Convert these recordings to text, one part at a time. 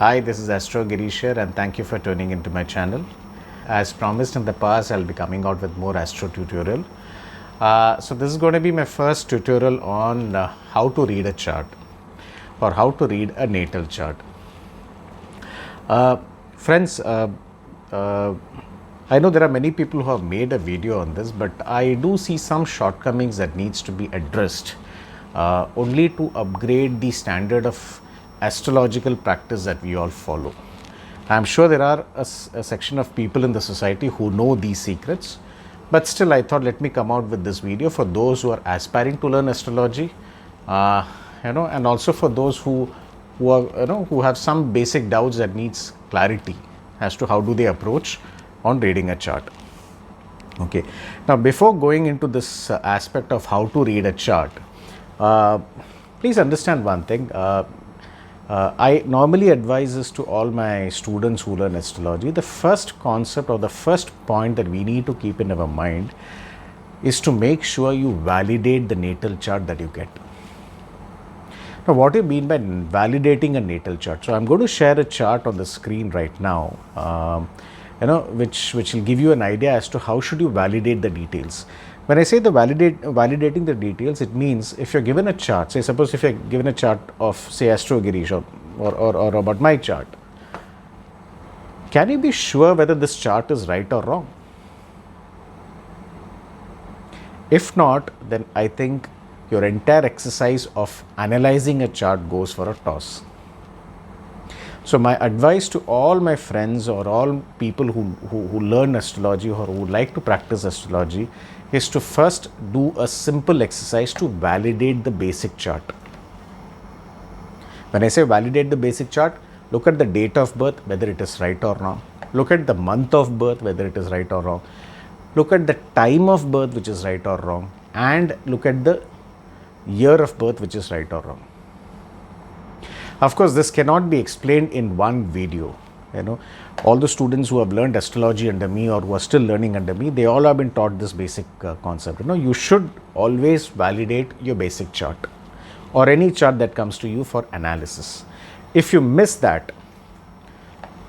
Hi, this is Astro Girish here, and thank you for tuning into my channel. As promised in the past, I'll be coming out with more Astro tutorial. So this is going to be my first tutorial on how to read a chart or how to read a natal chart. Friends, I know there are many people who have made a video on this, but I do see some shortcomings that needs to be addressed only to upgrade the standard of astrological practice that we all follow. I'm sure there are a section of people in the society who know these secrets, but still I thought let me come out with this video for those who are aspiring to learn astrology, and also for those who have some basic doubts that needs clarity as to how do they approach on reading a chart. Okay, now before going into this aspect of how to read a chart, please understand one thing. I normally advise this to all my students who learn astrology. The first concept or the first point that we need to keep in our mind is to make sure you validate the natal chart that you get. Now, what do you mean by validating a natal chart? So, I'm going to share a chart on the screen right now, which will give you an idea as to how should you validate the details. When I say validating the details, it means if you're given a chart, say suppose if you're given a chart of say Astro Girish or about my chart, can you be sure whether this chart is right or wrong? If not, then I think your entire exercise of analyzing a chart goes for a toss. So my advice to all my friends or all people who learn astrology or who would like to practice astrology is to first do a simple exercise to validate the basic chart. When I say validate the basic chart, look at the date of birth, whether it is right or wrong. Look at the month of birth, whether it is right or wrong. Look at the time of birth, which is right or wrong. And look at the year of birth, which is right or wrong. Of course, this cannot be explained in one video. All the students who have learned astrology under me or who are still learning under me, they all have been taught this basic concept. You should always validate your basic chart or any chart that comes to you for analysis. If you miss that,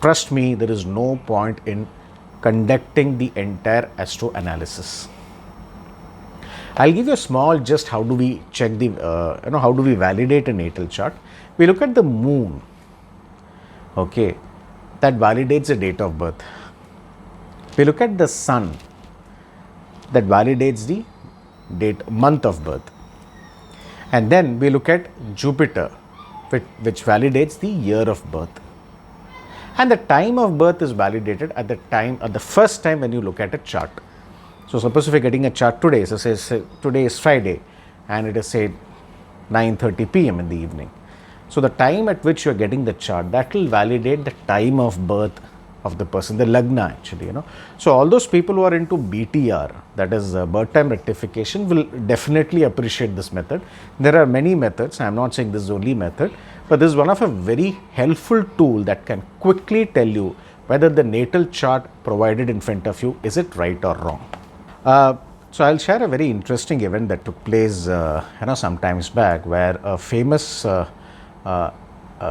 trust me, there is no point in conducting the entire astro analysis. I'll give you a small just how do we check the, how do we validate a natal chart. We look at the moon, okay, that validates the date of birth. We look at the sun, that validates the month of birth. And then we look at Jupiter, which validates the year of birth. And the time of birth is validated at the first time when you look at a chart. So suppose if you're getting a chart today, so say today is Friday and it is say 9:30 p.m. in the evening. So the time at which you are getting the chart, that will validate the time of birth of the person, the Lagna actually, So all those people who are into BTR, that is birth time rectification, will definitely appreciate this method. There are many methods. I am not saying this is the only method, but this is one of a very helpful tool that can quickly tell you whether the natal chart provided in front of you, is it right or wrong. So I'll share a very interesting event that took place, some times back, where a famous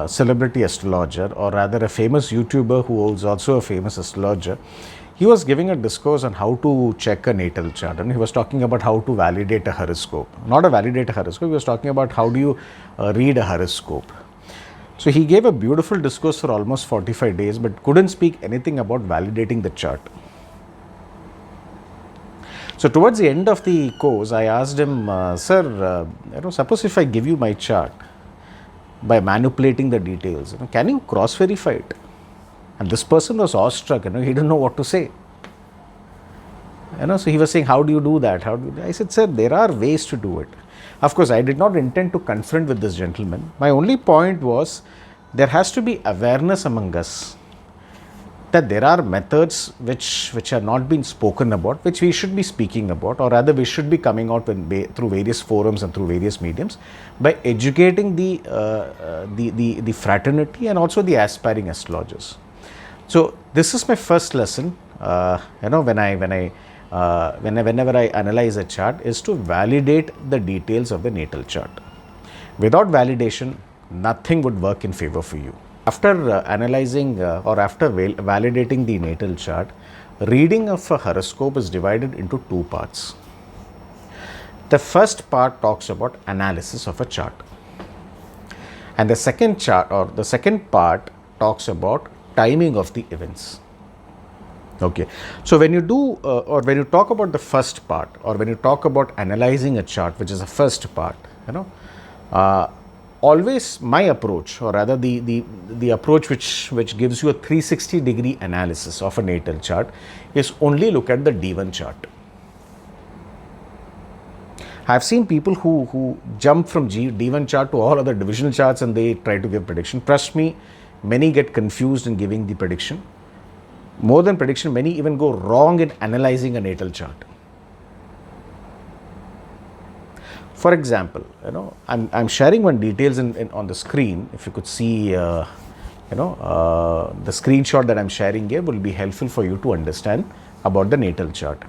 celebrity astrologer, or rather a famous YouTuber who is also a famous astrologer, he was giving a discourse on how to check a natal chart, and he was talking about how to validate a horoscope. Not validate a horoscope, he was talking about how do you read a horoscope. So he gave a beautiful discourse for almost 45 days, but couldn't speak anything about validating the chart. So towards the end of the course, I asked him, sir, suppose if I give you my chart by manipulating the details, can you cross-verify it? And this person was awestruck, he didn't know what to say. So he was saying, how do you do that? I said, sir, there are ways to do it. Of course, I did not intend to confront with this gentleman. My only point was, there has to be awareness among us that there are methods which are not being spoken about, which we should be speaking about, or rather we should be coming out through various forums and through various mediums by educating the fraternity and also the aspiring astrologers. So this is my first lesson. Whenever I analyze a chart, is to validate the details of the natal chart. Without validation, nothing would work in favor for you. After analyzing or after validating the natal chart, reading of a horoscope is divided into two parts. The first part talks about analysis of a chart, and the second part talks about timing of the events. Okay, so when you do or when you talk about the first part, or when you talk about analyzing a chart, which is the first part, always my approach, or rather the approach which gives you a 360-degree analysis of a natal chart, is only look at the D1 chart. I've seen people who jump from D1 chart to all other divisional charts and they try to give prediction. Trust me, many get confused in giving the prediction. More than prediction, many even go wrong in analyzing a natal chart. For example, I'm sharing one details on the screen. If you could see, the screenshot that I'm sharing here will be helpful for you to understand about the natal chart.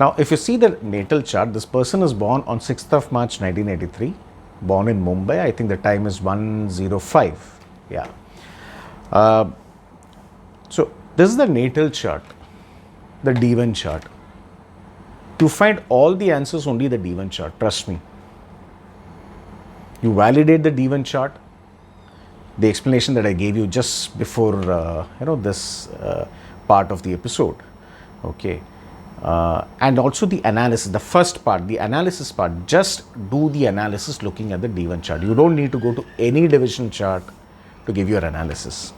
Now, if you see the natal chart, this person is born on 6th of March 1983, born in Mumbai. I think the time is 1:05. Yeah. So this is the natal chart, the D1 chart. To find all the answers, only the D1 chart. Trust me. You validate the D1 chart. The explanation that I gave you just before, this part of the episode. Okay. And also the analysis, the first part, the analysis part, just do the analysis looking at the D1 chart. You don't need to go to any division chart to give your analysis.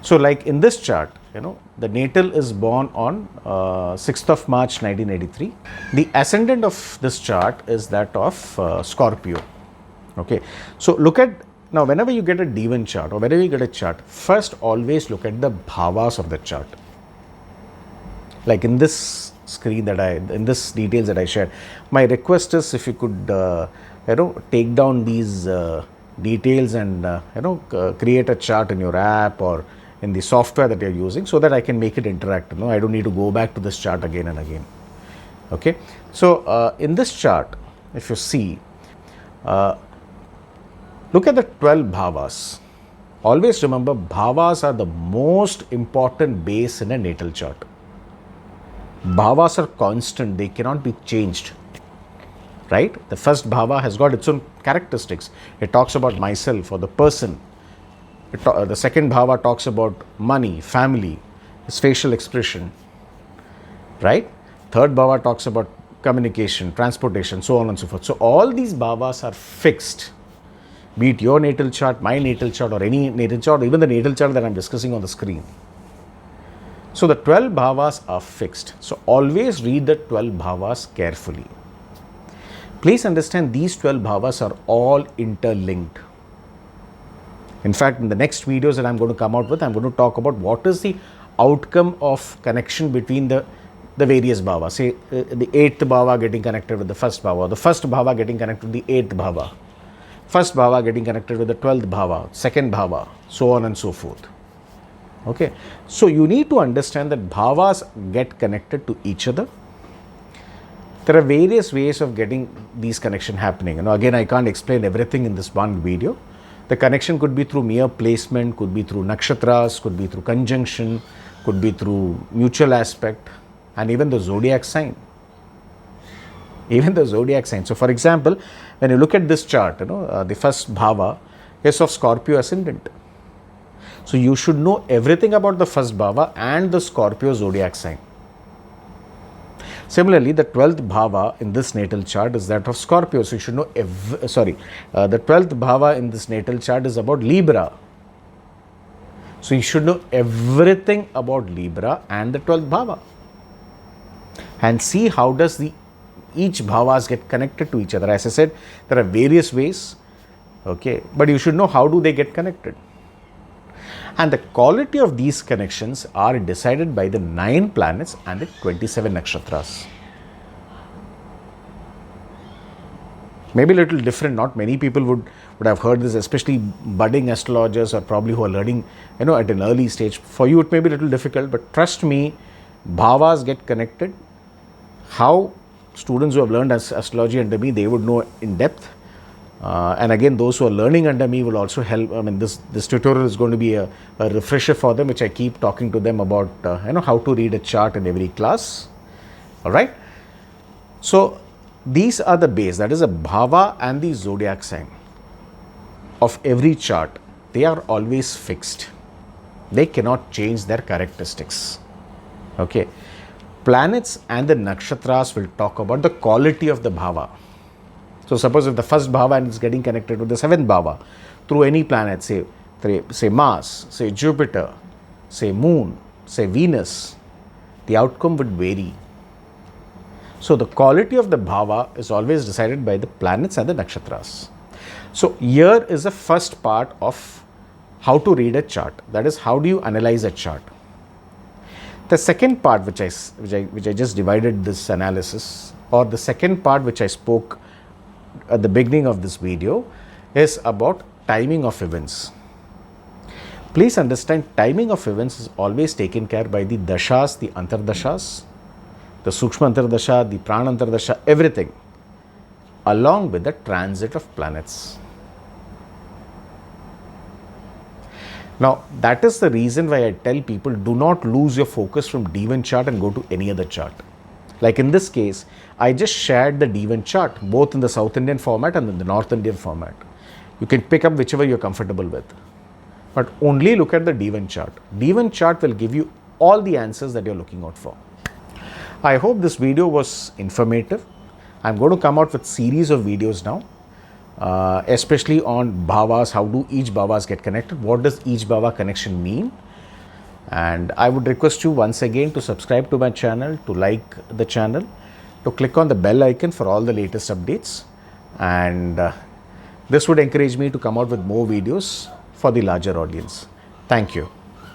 So like in this chart, the natal is born on 6th of March 1983. The ascendant of this chart is that of Scorpio. Okay. So look at, now whenever you get a D1 chart or whenever you get a chart, first always look at the bhavas of the chart. Like in this screen in this details that I shared, my request is if you could, take down these details and, create a chart in your app or in the software that you're using, so that I can make it interactive. I don't need to go back to this chart again and again. Okay. So in this chart, if you see, look at the 12 bhavas. Always remember, bhavas are the most important base in a natal chart. Bhavas are constant, they cannot be changed, right? The first bhava has got its own characteristics. It talks about myself or the person. The second bhava talks about money, family, his facial expression, right? Third bhava talks about communication, transportation, so on and so forth. So all these bhavas are fixed, be it your natal chart, my natal chart, or any natal chart, or even the natal chart that I'm discussing on the screen. So the 12 bhavas are fixed. So always read the 12 bhavas carefully. Please understand, these 12 bhavas are all interlinked. In fact, in the next videos that I'm going to come out with, I'm going to talk about what is the outcome of connection between the various bhavas. Say the 8th bhava getting connected with the first bhava, the first bhava getting connected with the 8th bhava, first bhava getting connected with the 12th bhava, second bhava, so on and so forth. Okay, so you need to understand that bhavas get connected to each other. There are various ways of getting these connection happening. Again, I can't explain everything in this one video. The connection could be through mere placement, could be through nakshatras, could be through conjunction, could be through mutual aspect, and even the zodiac sign. Even the zodiac sign. So, for example, when you look at this chart, the first bhava is of Scorpio ascendant. So you should know everything about the first bhava and the Scorpio zodiac sign. Similarly, the 12th bhava in this natal chart is that of Scorpio. So you should know the 12th bhava in this natal chart is about Libra. So you should know everything about Libra and the 12th bhava. And see how does each bhavas get connected to each other. As I said, there are various ways. Okay, but you should know how do they get connected. And the quality of these connections are decided by the 9 planets and the 27 nakshatras. Maybe a little different, not many people would have heard this, especially budding astrologers or probably who are learning, at an early stage. For you, it may be a little difficult, but trust me, bhavas get connected. How students who have learned astrology under me, they would know in depth. And again, those who are learning under me will also help. I mean, this tutorial is going to be a refresher for them, which I keep talking to them about, how to read a chart in every class. All right. So these are the base, that is a bhava and the zodiac sign of every chart. They are always fixed. They cannot change their characteristics. Okay. Planets and the nakshatras will talk about the quality of the bhava. So suppose if the first bhava is getting connected with the seventh bhava through any planet, say Mars, say Jupiter, say Moon, say Venus, the outcome would vary. So the quality of the bhava is always decided by the planets and the nakshatras. So here is the first part of how to read a chart. That is, how do you analyze a chart? The second part, which I just divided this analysis, or the second part which I spoke at the beginning of this video, is about timing of events. Please understand, timing of events is always taken care by the dashas, the antardashas, the sukshma antardasha, the prana antardasha, everything, along with the transit of planets. Now, that is the reason why I tell people, do not lose your focus from D1 chart and go to any other chart. Like in this case, I just shared the D1 chart, both in the South Indian format and in the North Indian format. You can pick up whichever you're comfortable with. But only look at the D1 chart. D1 chart will give you all the answers that you're looking out for. I hope this video was informative. I'm going to come out with series of videos now. Especially on bhavas, how do each bhavas get connected, what does each bhava connection mean, and I would request you once again to subscribe to my channel, to like the channel, to click on the bell icon for all the latest updates, and this would encourage me to come out with more videos for the larger audience. Thank you.